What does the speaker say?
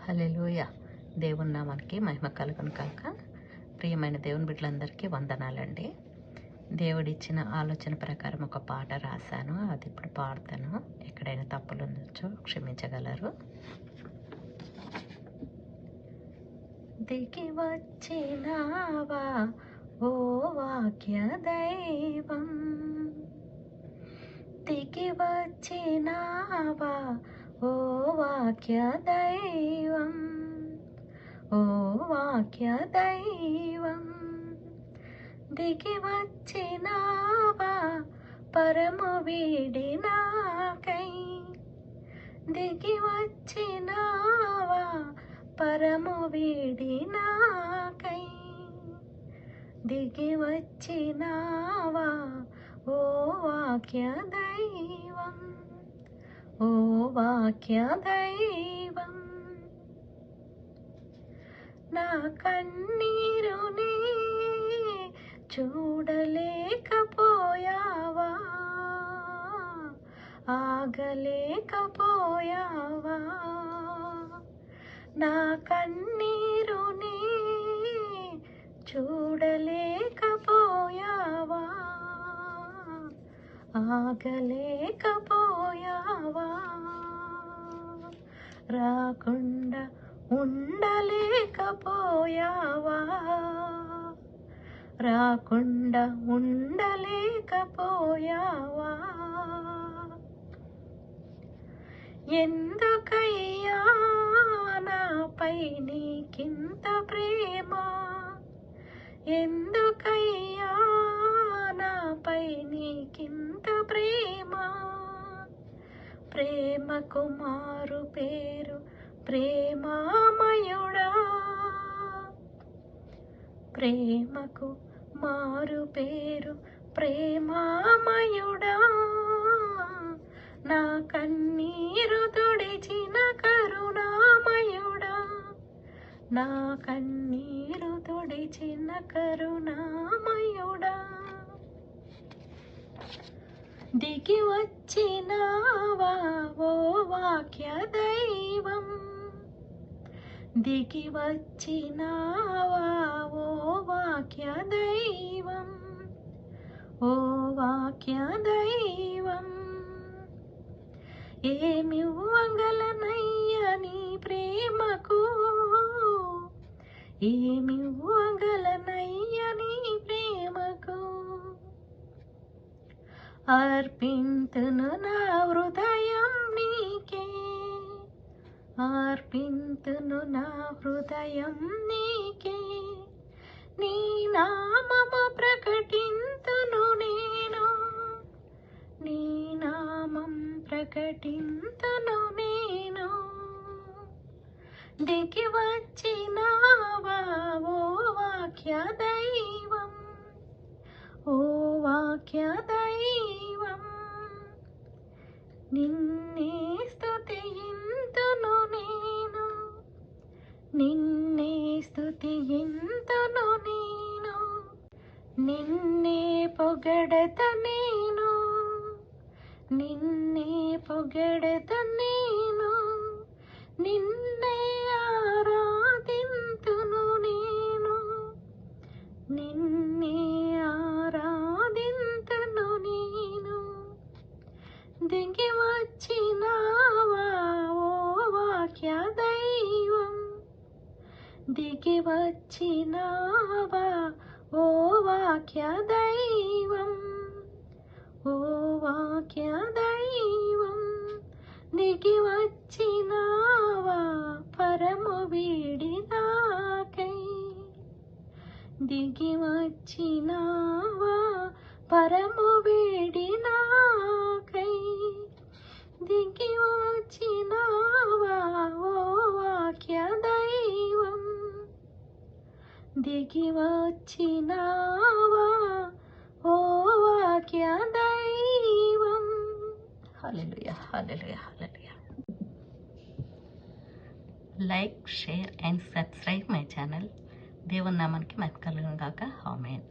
హల్లెలూయా. దేవుని నామానికి మహిమ కలుగును కాక. ప్రియమైన దేవుని బిడ్డలందరికీ వందనాలండి. దేవుడిచ్చిన ఆలోచన ప్రకారం ఒక పాట రాశాను, అది ఇప్పుడు పాడతాను. ఎక్కడైనా తప్పులు ఉండొచ్చు, క్షమించగలరు. దిగి వచ్చినావా ఓ వాక్య దైవం, దిగి వచ్చినావా ఓ వాక్య దైవం, ఓ వాక్య దైవం. దిగి వచ్చినావా పరము వీడినాకై, దిగి వచ్చినావా పరము వీడినాకై, దిగి వచ్చినావా ఓ వాక్య దైవం, ఓ వాక్య దైవం. నా కన్నీరుని చూడలేకపోయావా, ఆగలేకపోయావా, నా కన్నీరుని చూడలేకపోయావా, ఆగలేకపోయావా, రాకుండా ఉండలేకపోయావా, రాకుండా ఉండలేకపోయావా. ఎందుకయ్యా నాపై నీకింత ప్రేమ, ఎందుకయ్యా నాపై నీకింత ప్రేమ. ప్రేమకు మారు పేరు ప్రేమామయుడా, ప్రేమకు మారు పేరు ప్రేమామయుడా. నా కన్నీరు తుడిచిన కరుణామయుడా, నా కన్నీరు తుడిచిన కరుణామయుడా. దిగి వచ్చినావా ఓ వాక్య దైవం, దిగి వచ్చినావా ఓ వాక్య దైవం, ఓ వాక్య దైవం. ఏమివ్వగలనయ్యా నీ ప్రేమకు, ఏమివ్వగలనయ్యా నీ ప్రేమకు. అర్పింతును నా హృదయం నీకే, అర్పింతును నా హృదయం నీకే. నీ నామము ప్రకటింతును నేను, నీ నామం ప్రకటింతును నేను. దిగి వచ్చినావా ఓ వాక్య దైవం, ఓ వాక్య దైవం. నిన్నే స్తుతింతును నేను, నిన్నే స్తుతింతును నేను, నిన్నే పొగడత నేను, నిన్నే పొగడత నేను, నిన్నే ఆరాధింతును నేను, నిన్నే ఆరాధింతును నేను. దిగి వచ్చినావా ఓ వాక్య దైవం, దిగి వచ్చినావా ఓ వాక్య దైవం, ఓ వాక్య దైవం. దిగి వచ్చినావా పరము వీడినాకై, దిగి వచ్చినావా పరము వీడినాకై, దిగి వచ్చినావా ఓ వాక్య దైవం, దిగి వచ్చినావా ఓ వాక్య దైవం. Hallelujah, hallelujah, hallelujah. Like, share and subscribe my channel. దేవుని నామానికి మహిమ కలుగును గాక. ఆమేన్.